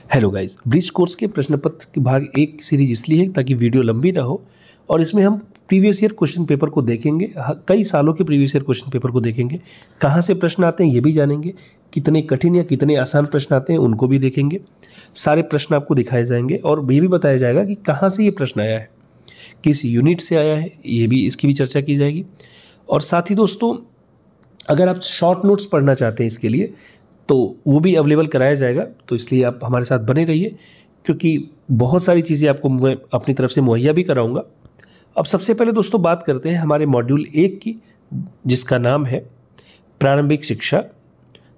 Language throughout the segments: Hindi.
हेलो गाइस, ब्रिज कोर्स के प्रश्न पत्र की भाग एक सीरीज इसलिए है ताकि वीडियो लंबी ना हो और इसमें हम प्रीवियस ईयर क्वेश्चन पेपर को देखेंगे। कई सालों के प्रीवियस ईयर क्वेश्चन पेपर को देखेंगे, कहाँ से प्रश्न आते हैं ये भी जानेंगे, कितने कठिन या कितने आसान प्रश्न आते हैं उनको भी देखेंगे। सारे प्रश्न आपको दिखाए जाएंगे और ये भी बताया जाएगा कि कहाँ से ये प्रश्न आया है, किस यूनिट से आया है, ये भी इसकी भी चर्चा की जाएगी। और साथ ही दोस्तों, अगर आप शॉर्ट नोट्स पढ़ना चाहते हैं इसके लिए तो वो भी अवेलेबल कराया जाएगा, तो इसलिए आप हमारे साथ बने रहिए क्योंकि बहुत सारी चीज़ें आपको मैं अपनी तरफ से मुहैया भी कराऊंगा। अब सबसे पहले दोस्तों बात करते हैं हमारे मॉड्यूल 1 की, जिसका नाम है प्रारंभिक शिक्षा,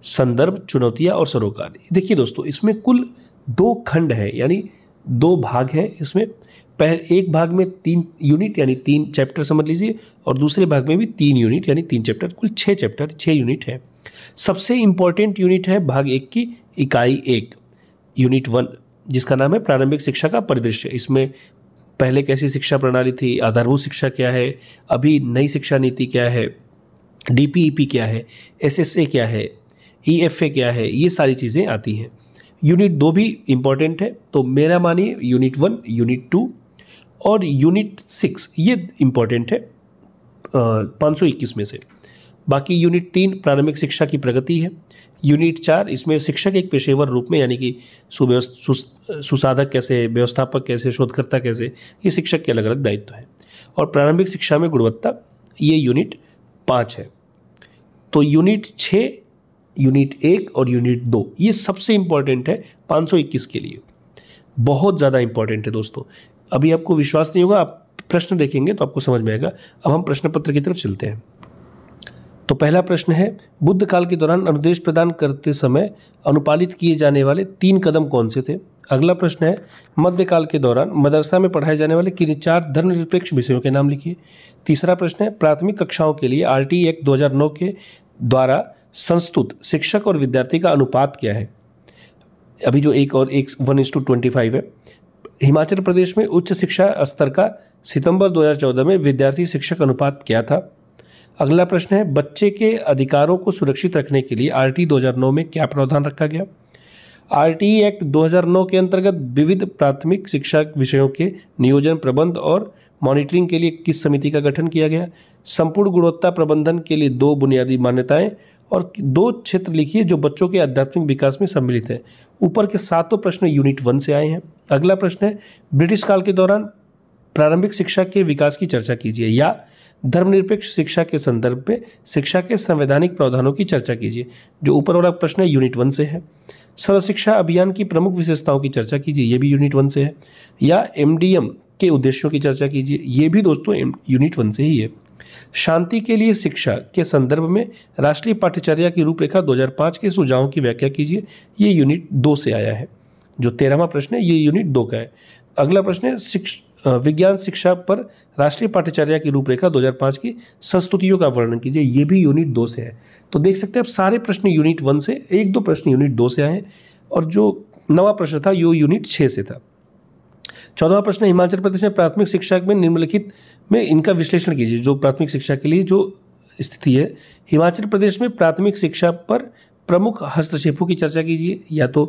संदर्भ, चुनौतियाँ और सरोकार। देखिए दोस्तों, इसमें कुल 2 खंड है, यानी 2 भाग हैं इसमें। एक भाग में 3 यूनिट यानी 3 चैप्टर समझ लीजिए, और दूसरे भाग में भी 3 यूनिट यानी 3 चैप्टर, कुल 6 चैप्टर 6 यूनिट है। सबसे इंपॉर्टेंट यूनिट है भाग 1 की इकाई 1, यूनिट 1, जिसका नाम है प्रारंभिक शिक्षा का परिदृश्य। इसमें पहले कैसी शिक्षा प्रणाली थी, आधारभूत शिक्षा क्या है, अभी नई शिक्षा नीति क्या है, डीपीईपी क्या है, एसएसए क्या है, ईएफए क्या है, ये सारी चीज़ें आती हैं। यूनिट 2 भी इम्पॉर्टेंट है, तो मेरा मानिए यूनिट 1, यूनिट 2 और यूनिट 6 ये इम्पॉर्टेंट है 521 में से। बाकी यूनिट 3 प्रारंभिक शिक्षा की प्रगति है। यूनिट 4 इसमें शिक्षक एक पेशेवर रूप में, यानी कि सुसाधक कैसे, व्यवस्थापक कैसे, शोधकर्ता कैसे, ये शिक्षक के अलग अलग दायित्व हैं। और प्रारंभिक शिक्षा में गुणवत्ता, ये यूनिट 5 है। तो यूनिट 6, यूनिट 1 और यूनिट 2 ये सबसे इंपॉर्टेंट है 521 के लिए, बहुत ज़्यादा इंपॉर्टेंट है दोस्तों। अभी आपको विश्वास नहीं होगा, आप प्रश्न देखेंगे तो आपको समझ में आएगा। अब हम प्रश्न पत्र की तरफ चलते हैं। तो पहला प्रश्न है, बुद्ध काल के दौरान अनुदेश प्रदान करते समय अनुपालित किए जाने वाले 3 कदम कौन से थे। अगला प्रश्न है, मध्यकाल के दौरान मदरसा में पढ़ाए जाने वाले किन 4 धर्मनिरपेक्ष विषयों के नाम लिखिए। तीसरा प्रश्न है, प्राथमिक कक्षाओं के लिए आरटी एक्ट 2009 के द्वारा संस्तुत शिक्षक और विद्यार्थी का अनुपात क्या है। अभी जो 1:25 है। हिमाचल प्रदेश में उच्च शिक्षा स्तर का सितंबर 2014 में विद्यार्थी शिक्षक अनुपात क्या था। अगला प्रश्न है, बच्चे के अधिकारों को सुरक्षित रखने के लिए आरटी 2009 में क्या प्रावधान रखा गया। आरटी एक्ट 2009 के अंतर्गत विविध प्राथमिक शिक्षा विषयों के नियोजन, प्रबंध और मॉनिटरिंग के लिए किस समिति का गठन किया गया। संपूर्ण गुणवत्ता प्रबंधन के लिए 2 बुनियादी मान्यताएं और 2 क्षेत्र लिखिए जो बच्चों के आध्यात्मिक विकास में सम्मिलित है। ऊपर के 7 प्रश्न यूनिट 1 से आए हैं। अगला प्रश्न है, ब्रिटिश काल के दौरान प्रारंभिक शिक्षा के विकास की चर्चा कीजिए, या धर्मनिरपेक्ष शिक्षा के संदर्भ में शिक्षा के संवैधानिक प्रावधानों की चर्चा कीजिए। जो ऊपर वाला प्रश्न है यूनिट 1 से है। सर्व शिक्षा अभियान की प्रमुख विशेषताओं की चर्चा कीजिए, ये भी यूनिट 1 से है। या एमडीएम के उद्देश्यों की चर्चा कीजिए, ये भी दोस्तों यूनिट 1 से ही है। शांति के लिए शिक्षा के संदर्भ में राष्ट्रीय पाठ्यचर्या की रूपरेखा 2005 के सुझावों की व्याख्या कीजिए, ये यूनिट 2 से आया है। जो 13वां प्रश्न है ये यूनिट 2 का है। अगला प्रश्न है, विज्ञान शिक्षा पर राष्ट्रीय पाठ्यचर्या की रूपरेखा 2005 की संस्तुतियों का वर्णन कीजिए, ये भी यूनिट 2 से है। तो देख सकते हैं आप सारे प्रश्न यूनिट 1 से, 1-2 प्रश्न यूनिट 2 से आए हैं, और जो 9वां प्रश्न था ये यूनिट 6 से था। 14वां प्रश्न, हिमाचल प्रदेश में प्राथमिक शिक्षा में निम्नलिखित में इनका विश्लेषण कीजिए। जो प्राथमिक शिक्षा के लिए जो स्थिति है, हिमाचल प्रदेश में प्राथमिक शिक्षा पर प्रमुख हस्तक्षेपों की चर्चा कीजिए। या तो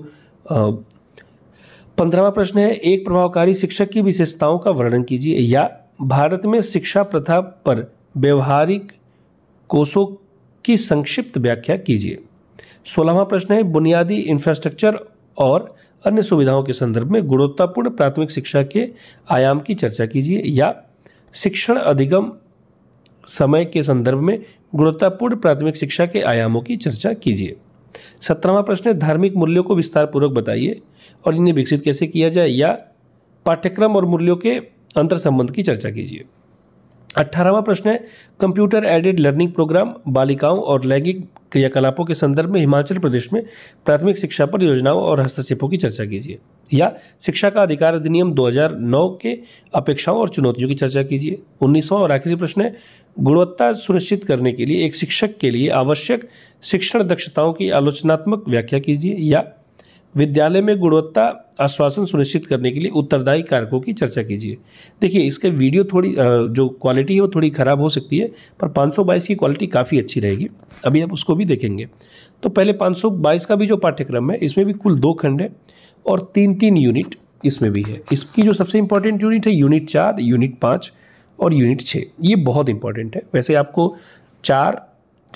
15वां प्रश्न है, एक प्रभावकारी शिक्षक की विशेषताओं का वर्णन कीजिए, या भारत में शिक्षा प्रथा पर व्यवहारिक कोषों की संक्षिप्त व्याख्या कीजिए। 16वां प्रश्न है, बुनियादी इंफ्रास्ट्रक्चर और अन्य सुविधाओं के संदर्भ में गुणवत्तापूर्ण प्राथमिक शिक्षा के आयाम की चर्चा कीजिए, या शिक्षण अधिगम समय के संदर्भ में गुणवत्तापूर्ण प्राथमिक शिक्षा के आयामों की चर्चा कीजिए। 17वां प्रश्न है, धार्मिक मूल्यों को विस्तार पूर्वक बताइए और इन्हें विकसित कैसे किया जाए, या पाठ्यक्रम और मूल्यों के अंतर संबंध की चर्चा कीजिए। 18वां प्रश्न है, कंप्यूटर एडेड लर्निंग प्रोग्राम बालिकाओं और लैंगिक क्रियाकलापों के संदर्भ में हिमाचल प्रदेश में प्राथमिक शिक्षा पर योजनाओं और हस्तक्षेपों की चर्चा कीजिए। या शिक्षा का अधिकार अधिनियम 2009 के अपेक्षाओं और चुनौतियों की चर्चा कीजिए। 19वां और आखिरी प्रश्न है, गुणवत्ता सुनिश्चित करने के लिए एक शिक्षक के लिए आवश्यक शिक्षण दक्षताओं की आलोचनात्मक व्याख्या कीजिए। या विद्यालय में गुणवत्ता आश्वासन सुनिश्चित करने के लिए उत्तरदायी कारकों की चर्चा कीजिए। देखिए इसके वीडियो थोड़ी जो क्वालिटी है वो थोड़ी ख़राब हो सकती है, पर 522 की क्वालिटी काफ़ी अच्छी रहेगी। अभी आप उसको भी देखेंगे। तो पहले 522 का भी जो पाठ्यक्रम है इसमें भी कुल 2 खंड है और 3-3 यूनिट इसमें भी है। इसकी जो सबसे इंपॉर्टेंट यूनिट है यूनिट 4, यूनिट 5 और यूनिट 6, ये बहुत इंपॉर्टेंट है। वैसे आपको 4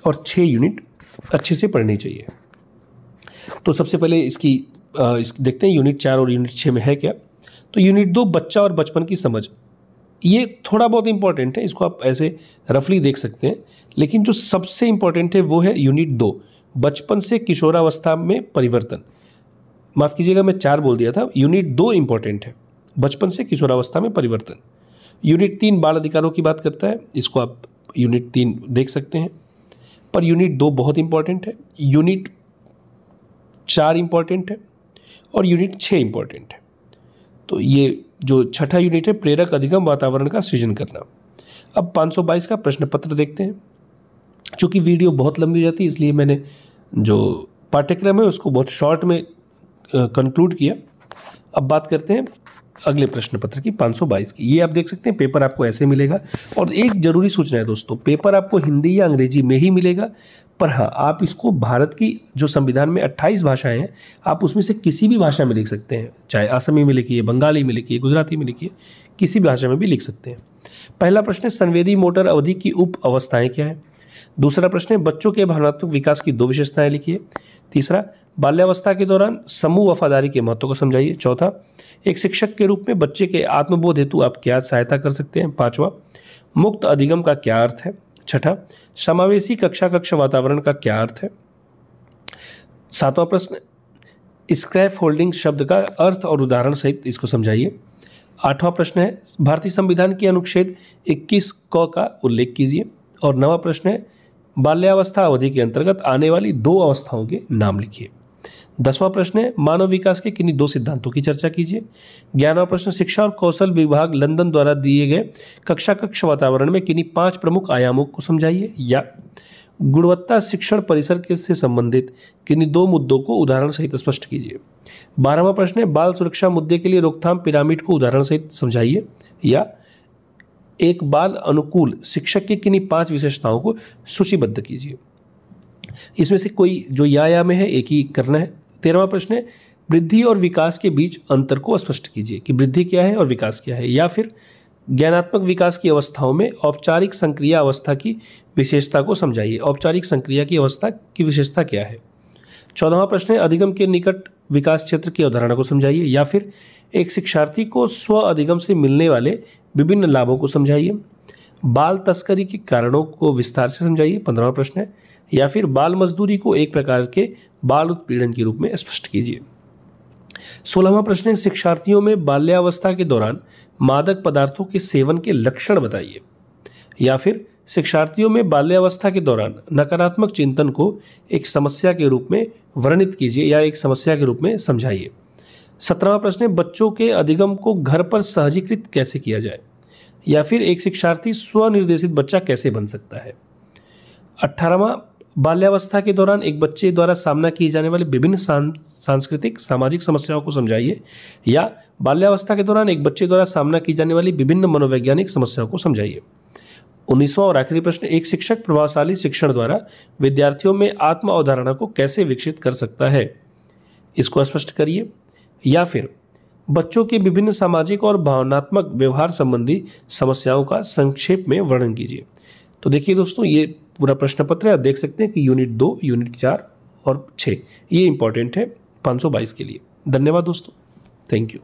और 6 यूनिट अच्छे से पढ़नी चाहिए। तो सबसे पहले इसकी देखते हैं यूनिट 4 और यूनिट 6 में है क्या। तो यूनिट 2 बच्चा और बचपन की समझ, ये थोड़ा बहुत इंपॉर्टेंट है, इसको आप ऐसे रफली देख सकते हैं। लेकिन जो सबसे इंपॉर्टेंट है वो है यूनिट 2 बचपन से किशोरावस्था में परिवर्तन। माफ़ कीजिएगा, मैं 4 बोल दिया था। यूनिट 2 इंपॉर्टेंट है, बचपन से किशोरावस्था में परिवर्तन। यूनिट 3 बाल अधिकारों की बात करता है, इसको आप यूनिट 3 देख सकते हैं। पर यूनिट 2 बहुत इंपॉर्टेंट है, यूनिट 4 इंपॉर्टेंट है और यूनिट 6 इंपॉर्टेंट है। तो ये जो छठा यूनिट है प्रेरक अधिगम वातावरण का सृजन करना। अब 522 का प्रश्न पत्र देखते हैं। चूँकि वीडियो बहुत लंबी हो जाती है इसलिए मैंने जो पाठ्यक्रम है उसको बहुत शॉर्ट में कंक्लूड किया। अब बात करते हैं अगले प्रश्न पत्र की 522 की। ये आप देख सकते हैं पेपर आपको ऐसे मिलेगा। और एक जरूरी सूचना है दोस्तों, पेपर आपको हिंदी या अंग्रेजी में ही मिलेगा। पर हाँ, आप इसको भारत की जो संविधान में 28 भाषाएं हैं, आप उसमें से किसी भी भाषा में लिख सकते हैं। चाहे असमी में लिखिए, बंगाली में लिखिए, गुजराती में लिखिए, किसी भी भाषा में भी लिख सकते हैं। पहला प्रश्न है संवेदी मोटर अवधि की उप अवस्थाएं क्या है। दूसरा प्रश्न है बच्चों के भावनात्मक विकास की 2 विशेषताएं लिखिए। तीसरा, बाल्यावस्था के दौरान समूह वफादारी के महत्व को समझाइए। चौथा, एक शिक्षक के रूप में बच्चे के आत्मबोध हेतु आप क्या सहायता कर सकते हैं। पांचवा, मुक्त अधिगम का क्या अर्थ है। छठा, समावेशी कक्षा कक्ष वातावरण का क्या अर्थ है। सातवां प्रश्न, स्क्रैप फोल्डिंग शब्द का अर्थ और उदाहरण सहित इसको समझाइए। आठवां प्रश्न है भारतीय संविधान के अनुच्छेद 21 क का उल्लेख कीजिए। और 9वां प्रश्न है बाल्यावस्था अवधि के अंतर्गत आने वाली 2 अवस्थाओं के नाम लिखिए। 10वां प्रश्न है मानव विकास के किन्हीं 2 सिद्धांतों की चर्चा कीजिए। 11वां प्रश्न शिक्षा और कौशल विभाग लंदन द्वारा दिए गए कक्षा कक्ष वातावरण में किन्हीं 5 प्रमुख आयामों को समझाइए। या गुणवत्ता शिक्षण परिसर के से संबंधित किन्हीं 2 मुद्दों को उदाहरण सहित स्पष्ट कीजिए। 12वां प्रश्न है बाल सुरक्षा मुद्दे के लिए रोकथाम पिरामिड को उदाहरण सहित समझाइए। या एक बाल अनुकूल शिक्षक की किन्हीं 5 विशेषताओं को सूचीबद्ध कीजिए। इसमें से कोई जो या में है एक ही करना है। 13वां प्रश्न है वृद्धि और विकास के बीच अंतर को स्पष्ट कीजिए कि वृद्धि क्या है और विकास क्या है। या फिर ज्ञानात्मक विकास की अवस्थाओं में औपचारिक संक्रिया अवस्था की विशेषता को समझाइए। औपचारिक संक्रिया की अवस्था की विशेषता क्या है। 14वां प्रश्न है अधिगम के निकट विकास क्षेत्र की अवधारणा को समझाइए। या फिर एक शिक्षार्थी को स्व अधिगम से मिलने वाले विभिन्न लाभों को समझाइए। बाल तस्करी के कारणों को विस्तार से समझाइए। 15वां प्रश्न है। या फिर बाल मजदूरी को एक प्रकार के बाल उत्पीड़न के रूप में स्पष्ट कीजिए। 16वां प्रश्न है शिक्षार्थियों में बाल्यावस्था के दौरान मादक पदार्थों के सेवन के लक्षण बताइए। या फिर शिक्षार्थियों में बाल्यावस्था के दौरान नकारात्मक चिंतन को एक समस्या के रूप में वर्णित कीजिए या एक समस्या के रूप में समझाइए। 17वां प्रश्न है बच्चों के अधिगम को घर पर सहजीकृत कैसे किया जाए। या फिर एक शिक्षार्थी स्वनिर्देशित बच्चा कैसे बन सकता है। 18वां बाल्यावस्था के दौरान एक बच्चे द्वारा सामना किए जाने वाले विभिन्न सांस्कृतिक सामाजिक समस्याओं को समझाइए। या बाल्यावस्था के दौरान एक बच्चे द्वारा सामना की जाने वाली विभिन्न मनोवैज्ञानिक समस्याओं को समझाइए। 19वां और आखिरी प्रश्न एक शिक्षक प्रभावशाली शिक्षण द्वारा विद्यार्थियों में आत्म अवधारणा को कैसे विकसित कर सकता है, इसको स्पष्ट करिए। या फिर बच्चों के विभिन्न सामाजिक और भावनात्मक व्यवहार संबंधी समस्याओं का संक्षेप में वर्णन कीजिए। तो देखिए दोस्तों, ये पूरा प्रश्न पत्र है। आप देख सकते हैं कि यूनिट 2, यूनिट 4 और 6 ये इंपॉर्टेंट है 522 के लिए। धन्यवाद दोस्तों, थैंक यू।